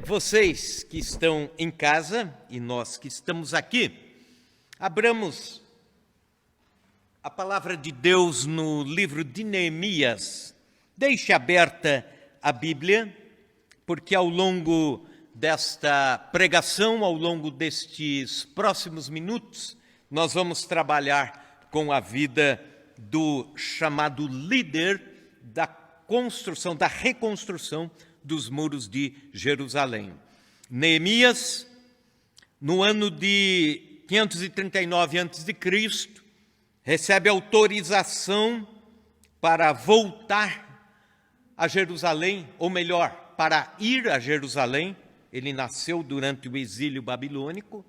Vocês que estão em casa e nós que estamos aqui, abramos a palavra de Deus no livro de Neemias. Deixe aberta a Bíblia, porque ao longo desta pregação, ao longo destes próximos minutos, nós vamos trabalhar com a vida do chamado líder da construção, da reconstrução dos muros de Jerusalém. Neemias, no ano de 539 a.C., recebe autorização para voltar a Jerusalém, ou melhor, para ir a Jerusalém. Ele nasceu durante o exílio babilônico,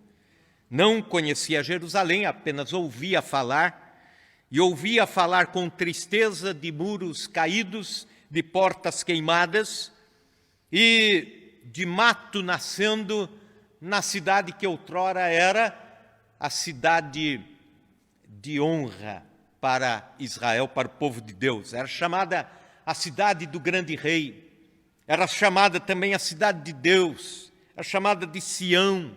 não conhecia Jerusalém, apenas ouvia falar, e ouvia falar com tristeza de muros caídos, de portas queimadas, e de mato nascendo na cidade que outrora era a cidade de honra para Israel, para o povo de Deus. Era chamada a cidade do grande rei, era chamada também a cidade de Deus, era chamada de Sião,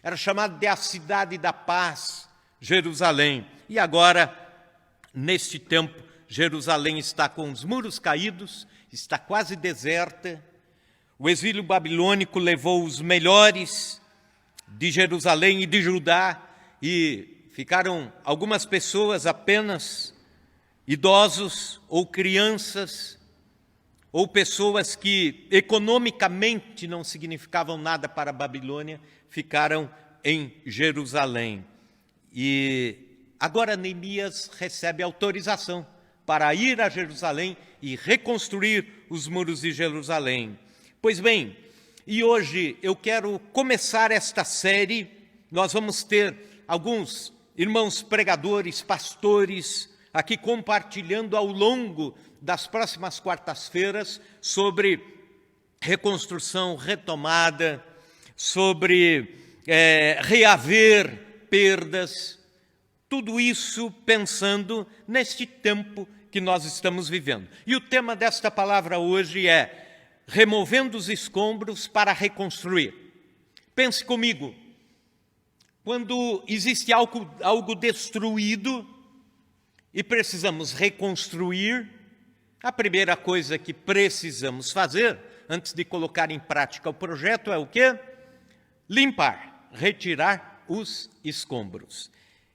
era chamada de a cidade da paz, Jerusalém. E agora, neste tempo, Jerusalém está com os muros caídos, está quase deserta. O exílio babilônico levou os melhores de Jerusalém e de Judá, e ficaram algumas pessoas apenas, idosos ou crianças, ou pessoas que economicamente não significavam nada para a Babilônia, ficaram em Jerusalém. E agora Neemias recebe autorização para ir a Jerusalém e reconstruir os muros de Jerusalém. Pois bem, e hoje eu quero começar esta série. Nós vamos ter alguns irmãos pregadores, pastores, aqui compartilhando ao longo das próximas quartas-feiras sobre reconstrução, retomada, sobre reaver perdas, tudo isso pensando neste tempo que nós estamos vivendo. E o tema desta palavra hoje é removendo os escombros para reconstruir. Pense comigo, quando existe algo destruído e precisamos reconstruir, a primeira coisa que precisamos fazer, antes de colocar em prática o projeto, é o quê? Limpar, retirar os escombros.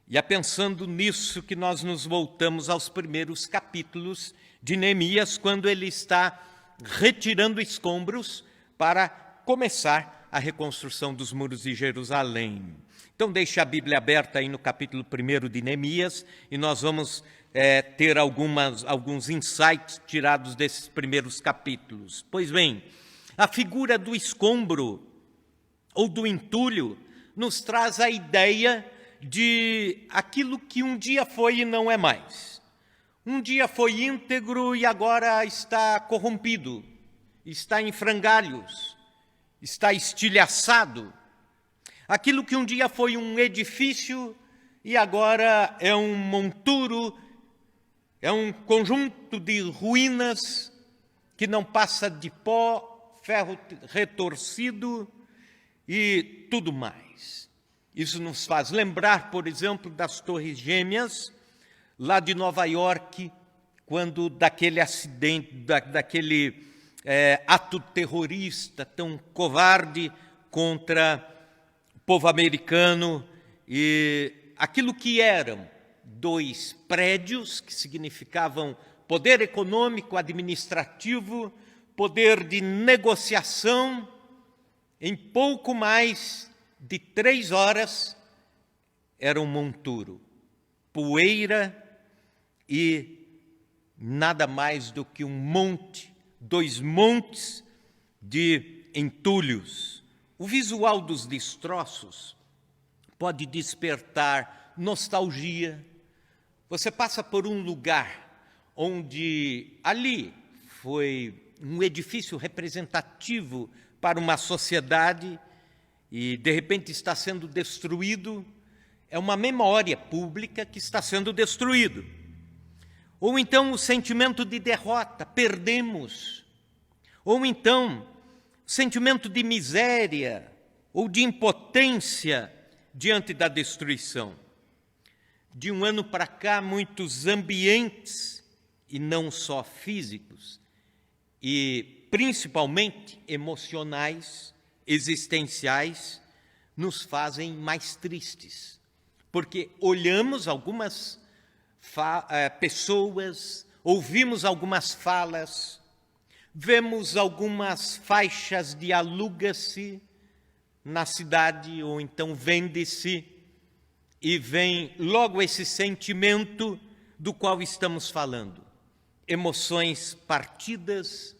E é pensando nisso que nós nos voltamos aos primeiros capítulos de Neemias, quando ele está retirando escombros para começar a reconstrução dos muros de Jerusalém. Então, deixe a Bíblia aberta aí no capítulo 1 de Neemias, e nós vamos ter alguns insights tirados desses primeiros capítulos. Pois bem, a figura do escombro ou do entulho nos traz a ideia de aquilo que um dia foi e não é mais. Um dia foi íntegro e agora está corrompido, está em frangalhos, está estilhaçado. Aquilo que um dia foi um edifício e agora é um monturo, é um conjunto de ruínas que não passa de pó, ferro retorcido e tudo mais. Isso nos faz lembrar, por exemplo, das Torres Gêmeas, lá de Nova York, quando daquele acidente, daquele ato terrorista tão covarde contra o povo americano, e aquilo que eram dois prédios que significavam poder econômico, administrativo, poder de negociação, em pouco mais de 3 horas era um monturo, poeira e nada mais do que um monte, 2 montes de entulhos. O visual dos destroços pode despertar nostalgia. Você passa por um lugar onde ali foi um edifício representativo para uma sociedade e de repente está sendo destruído. É uma memória pública que está sendo destruído. Ou então o sentimento de derrota, perdemos. Ou então sentimento de miséria ou de impotência diante da destruição. De um ano para cá, muitos ambientes, e não só físicos, e principalmente emocionais, existenciais, nos fazem mais tristes, porque olhamos algumas pessoas, ouvimos algumas falas, vemos algumas faixas de aluga-se na cidade, ou então vende-se, e vem logo esse sentimento do qual estamos falando. Emoções partidas,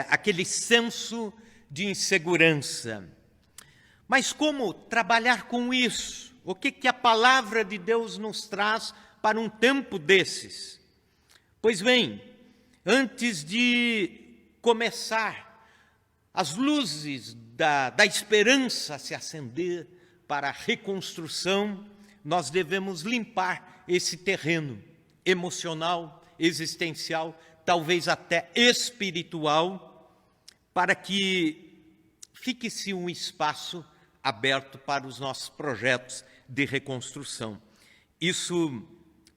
aquele senso de insegurança. Mas como trabalhar com isso? O que a palavra de Deus nos traz para um tempo desses? Pois bem, antes de começar, as luzes da esperança se acender para a reconstrução, nós devemos limpar esse terreno emocional, existencial, talvez até espiritual, para que fique-se um espaço aberto para os nossos projetos de reconstrução. Isso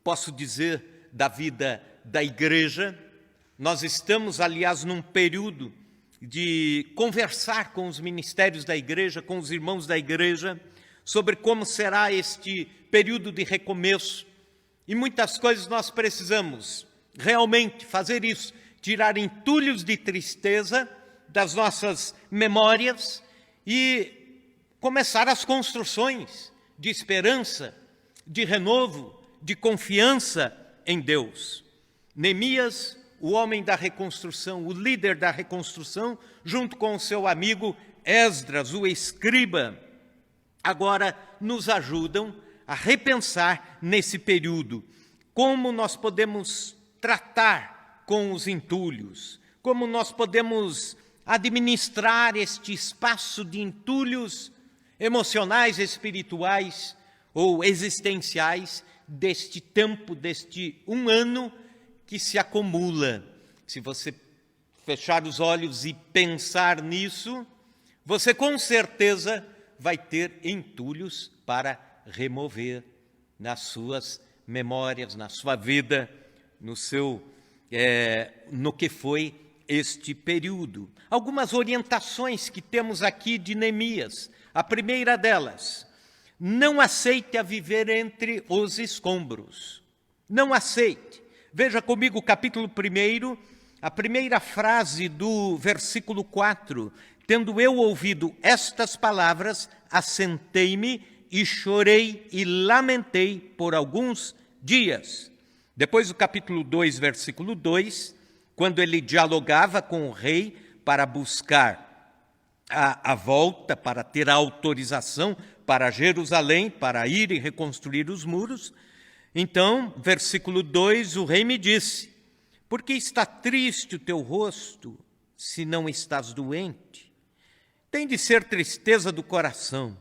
posso dizer da vida da igreja. Nós estamos, aliás, num período de conversar com os ministérios da igreja, com os irmãos da igreja, sobre como será este período de recomeço. E muitas coisas nós precisamos realmente fazer isso, tirar entulhos de tristeza das nossas memórias e começar as construções de esperança, de renovo, de confiança em Deus. Neemias, o homem da reconstrução, o líder da reconstrução, junto com o seu amigo Esdras, o escriba, agora nos ajudam a repensar nesse período como nós podemos tratar com os entulhos, como nós podemos administrar este espaço de entulhos emocionais, espirituais ou existenciais deste tempo, deste um ano que se acumula. Se você fechar os olhos e pensar nisso, você com certeza vai ter entulhos para remover nas suas memórias, na sua vida, no que foi este período. Algumas orientações que temos aqui de Neemias. A primeira delas, não aceite a viver entre os escombros. Não aceite. Veja comigo o capítulo 1, a primeira frase do versículo 4. Tendo eu ouvido estas palavras, assentei-me e chorei e lamentei por alguns dias. Depois do capítulo 2, versículo 2, quando ele dialogava com o rei para buscar a volta, para ter a autorização para Jerusalém, para ir e reconstruir os muros. Então, versículo 2, o rei me disse: por que está triste o teu rosto, se não estás doente? Tem de ser tristeza do coração.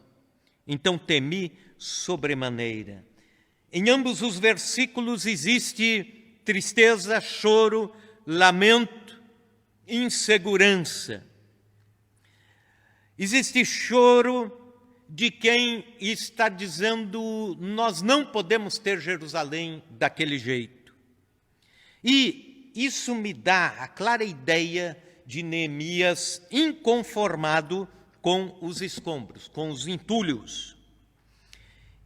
Então temi sobremaneira. Em ambos os versículos existe tristeza, choro, lamento, insegurança. Existe choro de quem está dizendo: nós não podemos ter Jerusalém daquele jeito. E isso me dá a clara ideia de Neemias inconformado com os escombros, com os entulhos.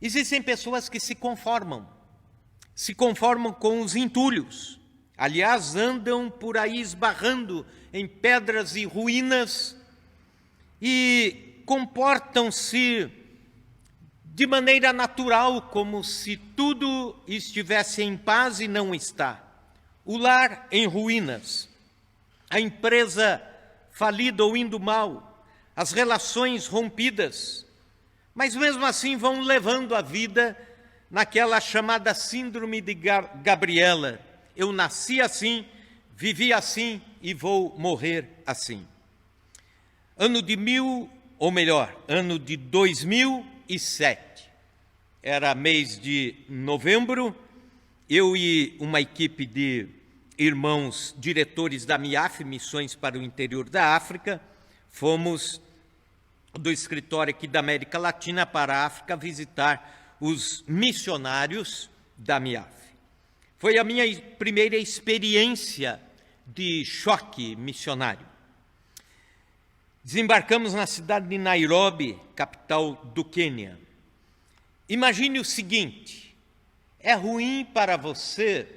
Existem pessoas que se conformam com os entulhos. Aliás, andam por aí esbarrando em pedras e ruínas e comportam-se de maneira natural, como se tudo estivesse em paz e não está. O lar em ruínas, a empresa falida ou indo mal, as relações rompidas, mas mesmo assim vão levando a vida naquela chamada síndrome de Gabriela. Eu nasci assim, vivi assim e vou morrer assim. Ano de 2007, era mês de novembro, eu e uma equipe de irmãos diretores da MIAF, Missões para o Interior da África, fomos do escritório aqui da América Latina para a África visitar os missionários da MIAF. Foi a minha primeira experiência de choque missionário. Desembarcamos na cidade de Nairobi, capital do Quênia. Imagine o seguinte: é ruim para você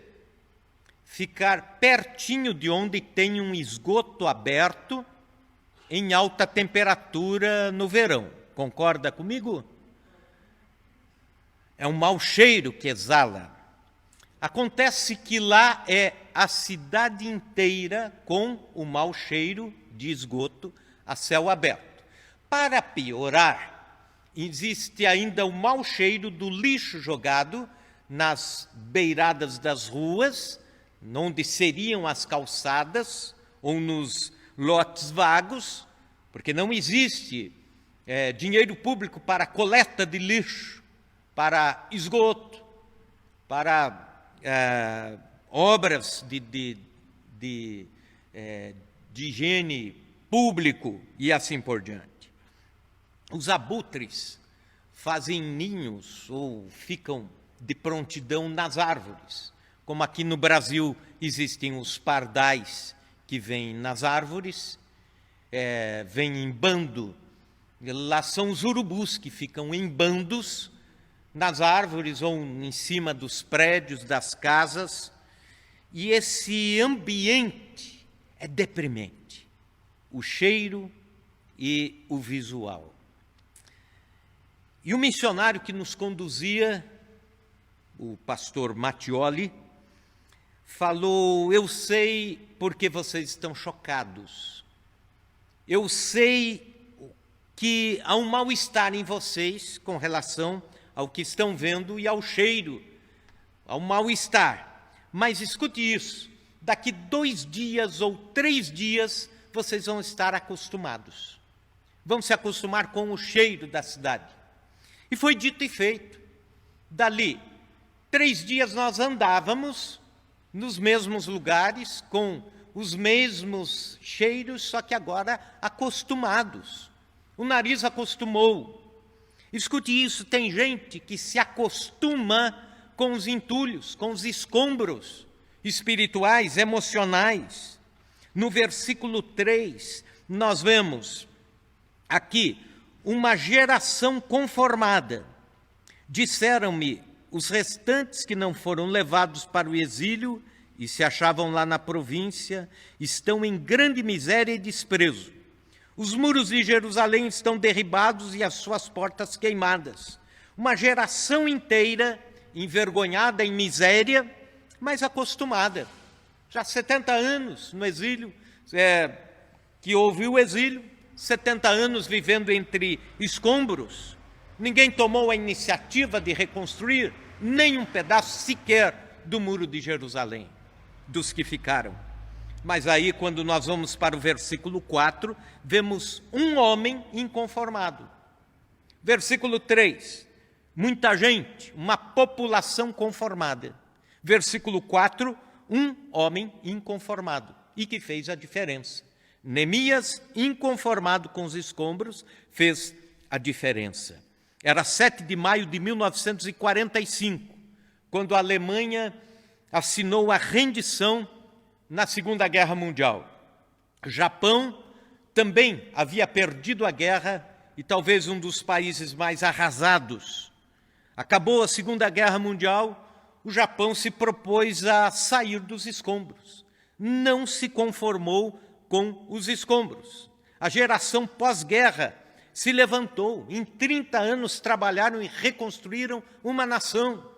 ficar pertinho de onde tem um esgoto aberto em alta temperatura no verão. Concorda comigo? É um mau cheiro que exala. Acontece que lá é a cidade inteira com o mau cheiro de esgoto a céu aberto. Para piorar, existe ainda o mau cheiro do lixo jogado nas beiradas das ruas, onde seriam as calçadas, ou nos lotes vagos, porque não existe dinheiro público para coleta de lixo, para esgoto, para obras de higiene público e assim por diante. Os abutres fazem ninhos ou ficam de prontidão nas árvores, como aqui no Brasil existem os pardais que vêm nas árvores, vêm em bando. Lá são os urubus que ficam em bandos nas árvores ou em cima dos prédios, das casas, e esse ambiente é deprimente, o cheiro e o visual. E o missionário que nos conduzia, o pastor Mattioli, falou: eu sei porque vocês estão chocados, eu sei que há um mal-estar em vocês com relação ao que estão vendo e ao cheiro, ao mal-estar. Mas escute isso, daqui 2 dias ou 3 dias, vocês vão estar acostumados. Vão se acostumar com o cheiro da cidade. E foi dito e feito. Dali, 3 dias nós andávamos nos mesmos lugares, com os mesmos cheiros, só que agora acostumados. O nariz acostumou. Escute isso, tem gente que se acostuma com os entulhos, com os escombros espirituais, emocionais. No versículo 3, nós vemos aqui uma geração conformada. Disseram-me os restantes que não foram levados para o exílio e se achavam lá na província, estão em grande miséria e desprezo. Os muros de Jerusalém estão derribados e as suas portas queimadas. Uma geração inteira envergonhada em miséria, mas acostumada. Já 70 anos no exílio, que houve o exílio, 70 anos vivendo entre escombros. Ninguém tomou a iniciativa de reconstruir nem um pedaço sequer do muro de Jerusalém, dos que ficaram. Mas aí, quando nós vamos para o versículo 4, vemos um homem inconformado. Versículo 3, muita gente, uma população conformada. Versículo 4, um homem inconformado, e que fez a diferença. Neemias, inconformado com os escombros, fez a diferença. Era 7 de maio de 1945, quando a Alemanha assinou a rendição na Segunda Guerra Mundial. O Japão também havia perdido a guerra e talvez um dos países mais arrasados. Acabou a Segunda Guerra Mundial, o Japão se propôs a sair dos escombros. Não se conformou com os escombros. A geração pós-guerra se levantou. Em 30 anos trabalharam e reconstruíram uma nação.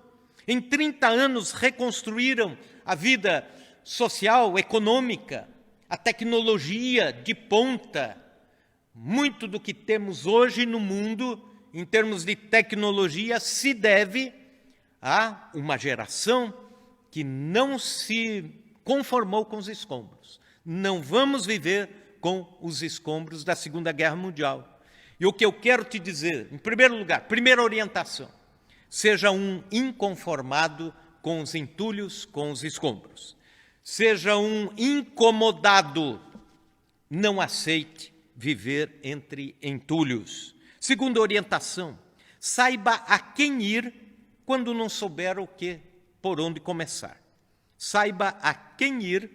Em 30 anos reconstruíram a vida social, econômica, a tecnologia de ponta. Muito do que temos hoje no mundo, em termos de tecnologia, se deve a uma geração que não se conformou com os escombros. Não vamos viver com os escombros da Segunda Guerra Mundial. E o que eu quero te dizer, em primeiro lugar, primeira orientação, seja um inconformado com os entulhos, com os escombros. seja um incomodado, não aceite viver entre entulhos. Segunda orientação, saiba a quem ir quando não souber o que, por onde começar. Saiba a quem ir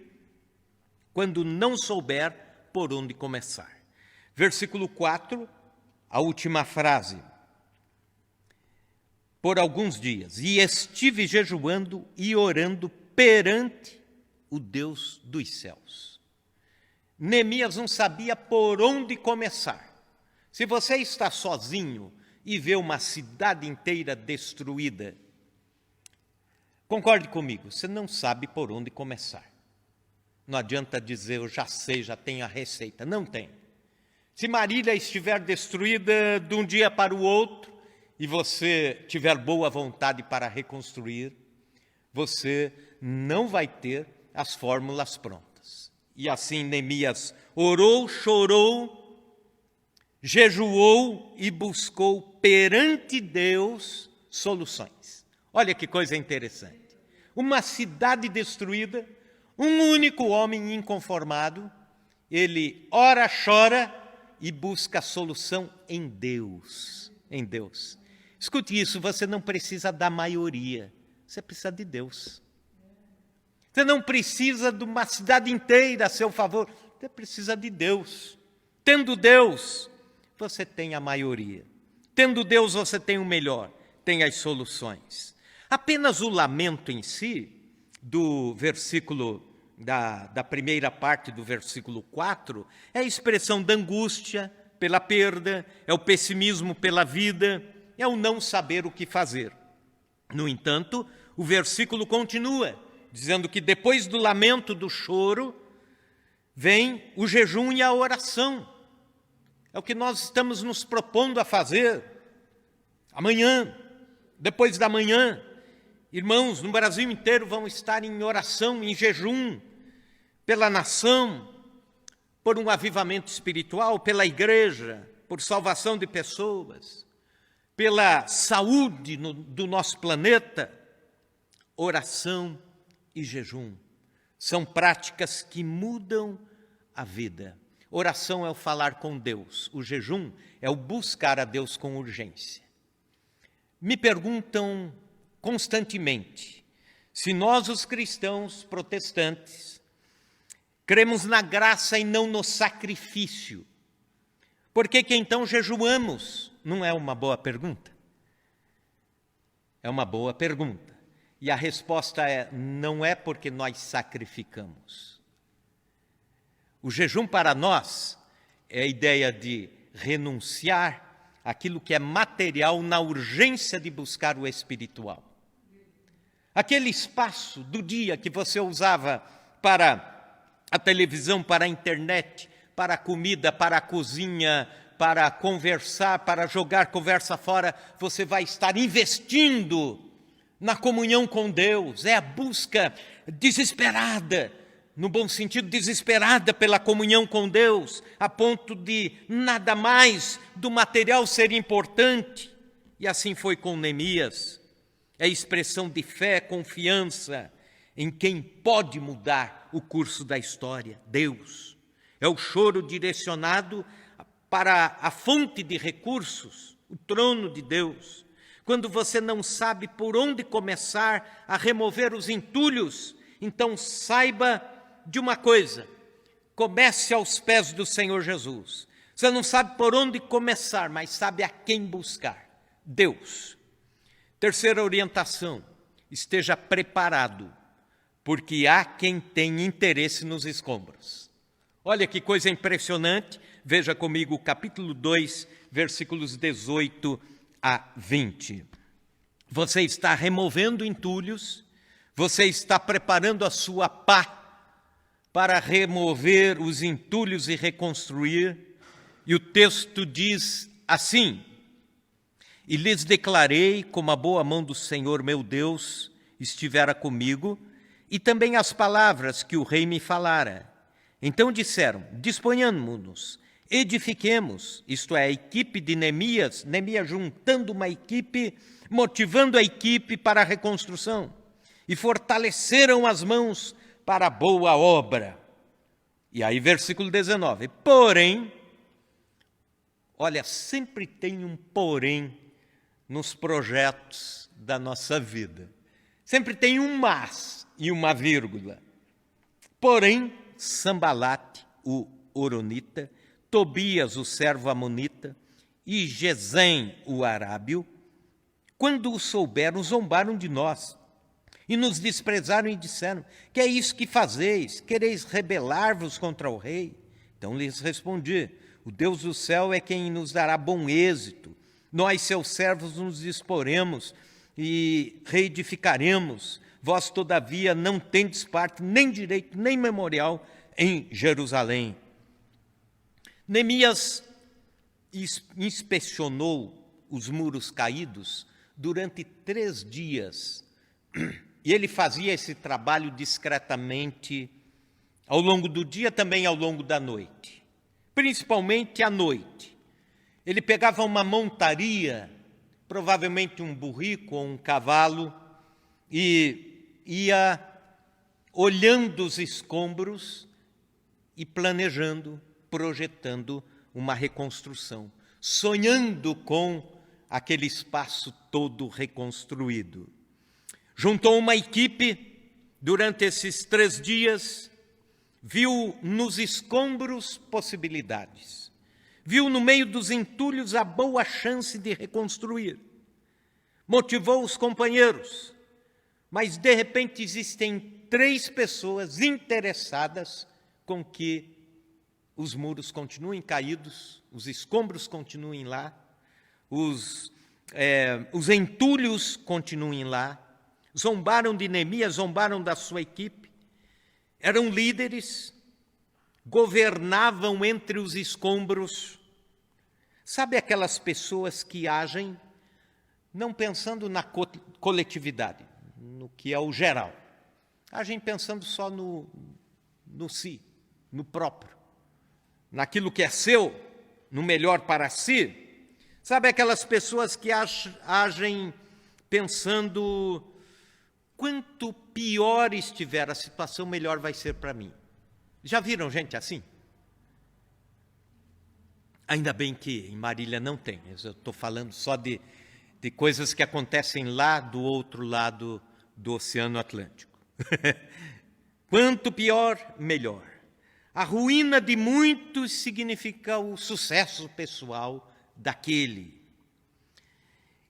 quando não souber por onde começar. Versículo 4, a última frase. Por alguns dias, e estive jejuando e orando perante o Deus dos céus. Neemias não sabia por onde começar. Se você está sozinho e vê uma cidade inteira destruída, concorde comigo, você não sabe por onde começar. Não adianta dizer, eu já sei, já tenho a receita. Não tem. Se Marília estiver destruída de um dia para o outro, e você tiver boa vontade para reconstruir, você não vai ter as fórmulas prontas. E assim Neemias orou, chorou, jejuou e buscou perante Deus soluções. Olha que coisa interessante. Uma cidade destruída, um único homem inconformado, ele ora, chora e busca a solução em Deus. Em Deus. Escute isso, você não precisa da maioria, você precisa de Deus. Você não precisa de uma cidade inteira a seu favor, você precisa de Deus. Tendo Deus, você tem a maioria. Tendo Deus, você tem o melhor, tem as soluções. Apenas o lamento em si, do versículo, da primeira parte do versículo 4, é a expressão da angústia pela perda, é o pessimismo pela vida, é o não saber o que fazer. No entanto, o versículo continua, dizendo que depois do lamento, do choro, vem o jejum e a oração. É o que nós estamos nos propondo a fazer. Amanhã, depois da manhã, irmãos no Brasil inteiro vão estar em oração, em jejum, pela nação, por um avivamento espiritual, pela igreja, por salvação de pessoas, pela saúde do nosso planeta. Oração e jejum são práticas que mudam a vida. Oração é o falar com Deus, o jejum é o buscar a Deus com urgência. Me perguntam constantemente se nós, os cristãos protestantes, cremos na graça e não no sacrifício. Por que então jejuamos? Não é uma boa pergunta? É uma boa pergunta. E a resposta é, não é porque nós sacrificamos. O jejum para nós é a ideia de renunciar àquilo que é material na urgência de buscar o espiritual. Aquele espaço do dia que você usava para a televisão, para a internet, para a comida, para a cozinha, para conversar, para jogar conversa fora, você vai estar investindo na comunhão com Deus. É a busca desesperada, no bom sentido, desesperada pela comunhão com Deus, a ponto de nada mais do material ser importante. E assim foi com Neemias. É expressão de fé, confiança em quem pode mudar o curso da história, Deus. É o choro direcionado para a fonte de recursos, o trono de Deus. Quando você não sabe por onde começar a remover os entulhos, então saiba de uma coisa, comece aos pés do Senhor Jesus. Você não sabe por onde começar, mas sabe a quem buscar, Deus. Terceira orientação, esteja preparado, porque há quem tem interesse nos escombros. Olha que coisa impressionante, veja comigo o capítulo 2, versículos 18 a 20. Você está removendo entulhos, você está preparando a sua pá para remover os entulhos e reconstruir, e o texto diz assim: e lhes declarei como a boa mão do Senhor meu Deus estivera comigo, e também as palavras que o rei me falara. Então disseram, disponhamos-nos, edifiquemos, isto é, a equipe de Neemias juntando uma equipe, motivando a equipe para a reconstrução, e fortaleceram as mãos para a boa obra. E aí, versículo 19. Porém, olha, sempre tem um porém nos projetos da nossa vida. Sempre tem um mas e uma vírgula. Porém, Sambalate, o horonita, Tobias, o servo amonita, e Gesem, o arábio, quando o souberam, zombaram de nós e nos desprezaram e disseram: que é isso que fazeis? Quereis rebelar-vos contra o rei? Então lhes respondi: o Deus do céu é quem nos dará bom êxito. Nós, seus servos, nos disporemos e reedificaremos. Vós, todavia, não tendes parte, nem direito, nem memorial em Jerusalém. Neemias inspecionou os muros caídos durante 3 dias. E ele fazia esse trabalho discretamente ao longo do dia, também ao longo da noite. Principalmente à noite. Ele pegava uma montaria, provavelmente um burrico ou um cavalo, e ia olhando os escombros e planejando, projetando uma reconstrução, sonhando com aquele espaço todo reconstruído. Juntou uma equipe durante esses 3 dias, viu nos escombros possibilidades, viu no meio dos entulhos a boa chance de reconstruir, motivou os companheiros, mas de repente existem 3 pessoas interessadas com que os muros continuem caídos, os escombros continuem lá, os entulhos continuem lá. Zombaram de Neemias, zombaram da sua equipe. Eram líderes, governavam entre os escombros. Sabe aquelas pessoas que agem não pensando na coletividade, no que é o geral. Agem pensando só no si, no próprio, naquilo que é seu, no melhor para si. Sabe aquelas pessoas que agem pensando: quanto pior estiver a situação, melhor vai ser para mim. Já viram gente assim? Ainda bem que em Marília não tem. Eu estou falando só de coisas que acontecem lá do outro lado do Oceano Atlântico. Quanto pior, melhor. A ruína de muitos significa o sucesso pessoal daquele.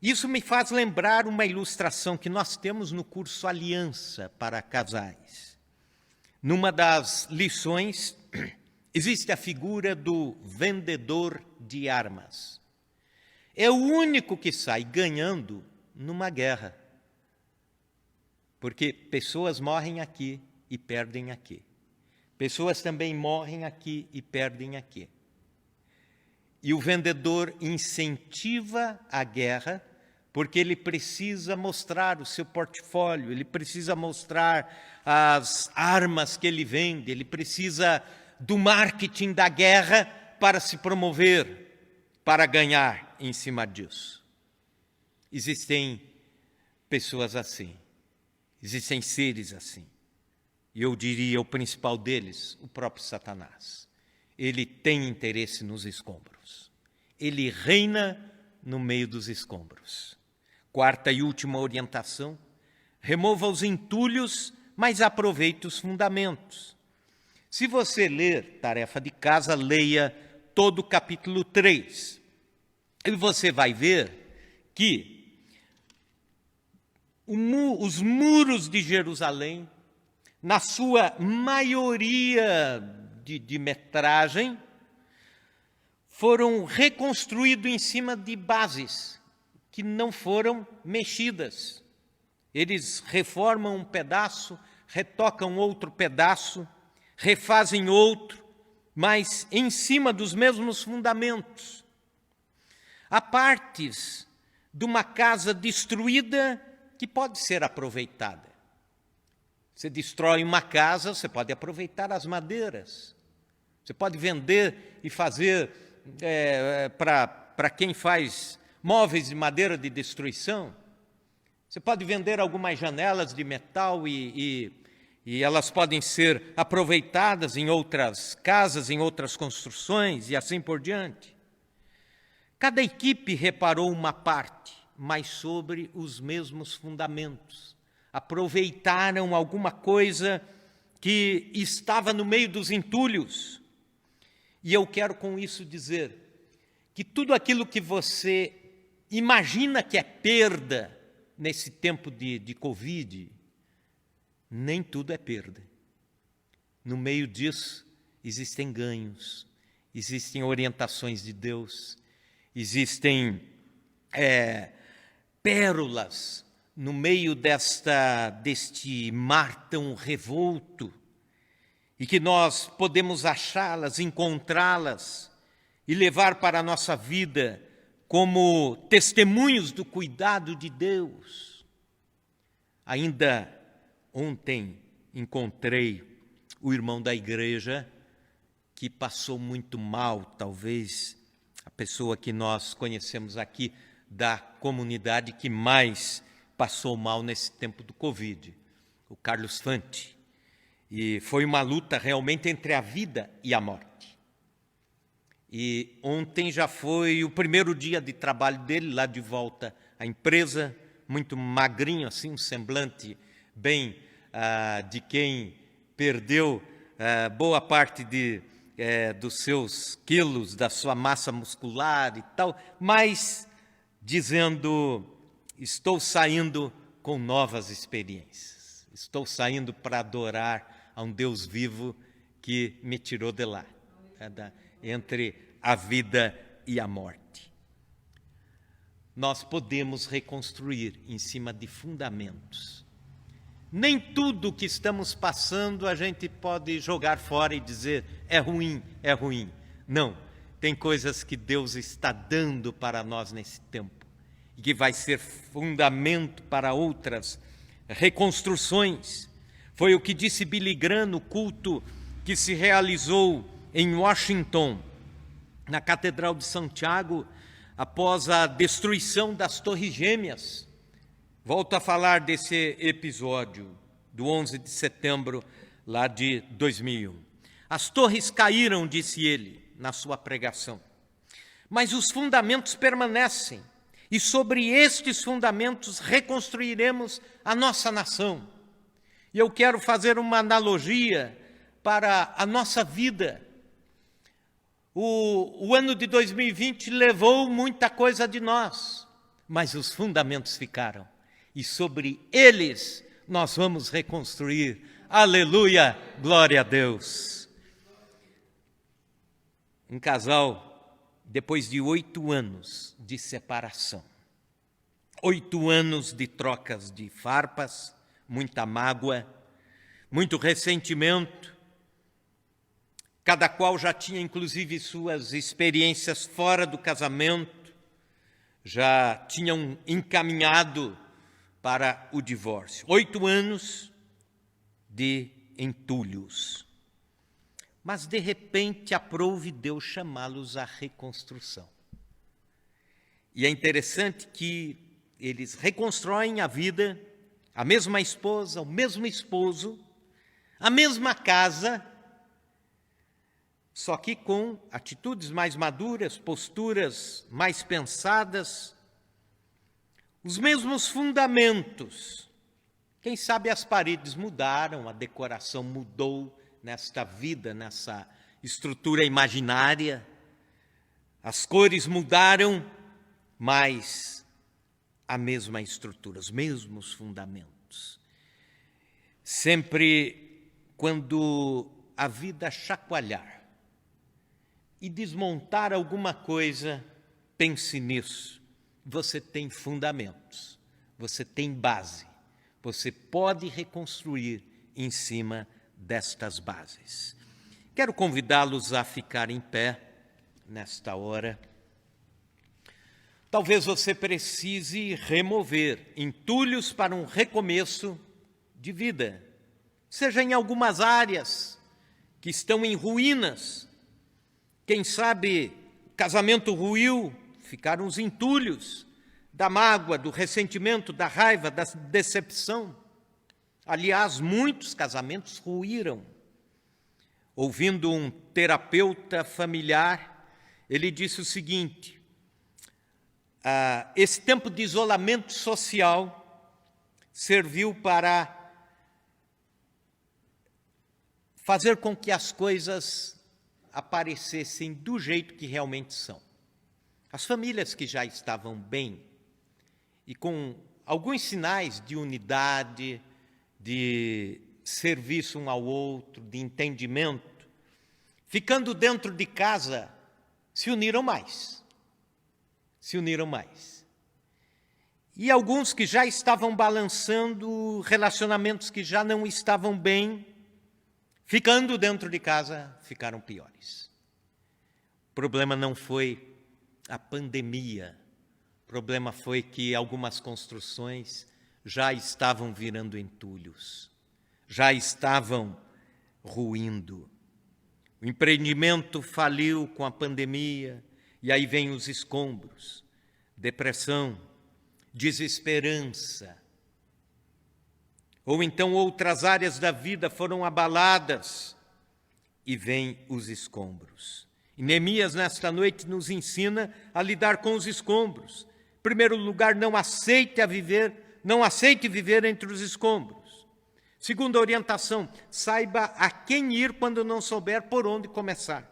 Isso me faz lembrar uma ilustração que nós temos no curso Aliança para Casais. Numa das lições, existe a figura do vendedor de armas. É o único que sai ganhando numa guerra. Porque pessoas morrem aqui e perdem aqui. Pessoas também morrem aqui e perdem aqui. E o vendedor incentiva a guerra porque ele precisa mostrar o seu portfólio, ele precisa mostrar as armas que ele vende, ele precisa do marketing da guerra para se promover, para ganhar em cima disso. Existem pessoas assim, existem seres assim. E eu diria o principal deles, o próprio Satanás. Ele tem interesse nos escombros. Ele reina no meio dos escombros. 4ª e última orientação: remova os entulhos, mas aproveite os fundamentos. Se você ler tarefa de casa, leia todo o capítulo 3. E você vai ver que os muros de Jerusalém, na sua maioria de metragem, foram reconstruídos em cima de bases que não foram mexidas. Eles reformam um pedaço, retocam outro pedaço, refazem outro, mas em cima dos mesmos fundamentos. Há partes de uma casa destruída que pode ser aproveitada. Você destrói uma casa, você pode aproveitar as madeiras. Você pode vender e fazer para quem faz móveis de madeira de destruição. Você pode vender algumas janelas de metal e e elas podem ser aproveitadas em outras casas, em outras construções e assim por diante. Cada equipe reparou uma parte, mas sobre os mesmos fundamentos. Aproveitaram alguma coisa que estava no meio dos entulhos. E eu quero com isso dizer que tudo aquilo que você imagina que é perda nesse tempo de Covid, nem tudo é perda. No meio disso, existem ganhos, existem orientações de Deus, existem pérolas no meio deste mar tão revolto, e que nós podemos achá-las, encontrá-las e levar para a nossa vida como testemunhos do cuidado de Deus. Ainda ontem encontrei o irmão da igreja que passou muito mal, talvez a pessoa que nós conhecemos aqui da comunidade que mais passou mal nesse tempo do Covid, o Carlos Fante. E foi uma luta realmente entre a vida e a morte. E ontem já foi o primeiro dia de trabalho dele, lá de volta à empresa, muito magrinho, assim, um semblante bem de quem perdeu boa parte dos seus quilos, da sua massa muscular e tal, mas dizendo, estou saindo com novas experiências, estou saindo para adorar a um Deus vivo que me tirou de lá, entre a vida e a morte. Nós podemos reconstruir em cima de fundamentos. Nem tudo que estamos passando a gente pode jogar fora e dizer é ruim, é ruim. Não, tem coisas que Deus está dando para nós nesse tempo e que vai ser fundamento para outras reconstruções. Foi o que disse Billy Graham no culto que se realizou em Washington, na Catedral de Santiago, após a destruição das Torres Gêmeas. Volto a falar desse episódio do 11 de setembro lá de 2001. As torres caíram, disse ele na sua pregação, mas os fundamentos permanecem, e sobre estes fundamentos reconstruiremos a nossa nação. E eu quero fazer uma analogia para a nossa vida. O ano de 2020 levou muita coisa de nós, mas os fundamentos ficaram. E sobre eles nós vamos reconstruir. Aleluia, glória a Deus. Um casal, depois de 8 anos de separação, 8 anos de trocas de farpas, muita mágoa, muito ressentimento, cada qual já tinha inclusive suas experiências fora do casamento, já tinham encaminhado para o divórcio. 8 anos de entulhos. Mas, de repente, aprouve Deus chamá-los à reconstrução. E é interessante que eles reconstroem a vida, a mesma esposa, o mesmo esposo, a mesma casa, só que com atitudes mais maduras, posturas mais pensadas, os mesmos fundamentos. Quem sabe as paredes mudaram, a decoração mudou nesta vida, nessa estrutura imaginária, as cores mudaram, mas a mesma estrutura, os mesmos fundamentos. Sempre quando a vida chacoalhar e desmontar alguma coisa, pense nisso. Você tem fundamentos, você tem base, você pode reconstruir em cima destas bases. Quero convidá-los a ficar em pé nesta hora. Talvez você precise remover entulhos para um recomeço de vida, seja em algumas áreas que estão em ruínas. Quem sabe o casamento ruiu, ficaram os entulhos da mágoa, do ressentimento, da raiva, da decepção. Aliás, muitos casamentos ruíram. Ouvindo um terapeuta familiar, ele disse o seguinte: esse tempo de isolamento social serviu para fazer com que as coisas aparecessem do jeito que realmente são. As famílias que já estavam bem e com alguns sinais de unidade, de serviço um ao outro, de entendimento, ficando dentro de casa, se uniram mais. Se uniram mais. E alguns que já estavam balançando, relacionamentos que já não estavam bem, ficando dentro de casa, ficaram piores. O problema não foi a pandemia, o problema foi que algumas construções já estavam virando entulhos, já estavam ruindo. O empreendimento faliu com a pandemia, e aí vem os escombros, depressão, desesperança. Ou então outras áreas da vida foram abaladas e vêm os escombros. E Neemias, nesta noite, nos ensina a lidar com os escombros. Em primeiro lugar, não aceite viver entre os escombros. Segunda orientação, saiba a quem ir quando não souber por onde começar.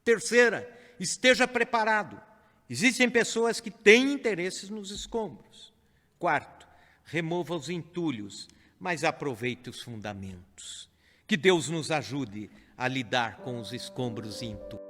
Terceira, esteja preparado. Existem pessoas que têm interesses nos escombros. Quarto, remova os entulhos, mas aproveite os fundamentos. Que Deus nos ajude a lidar com os escombros e entulhos.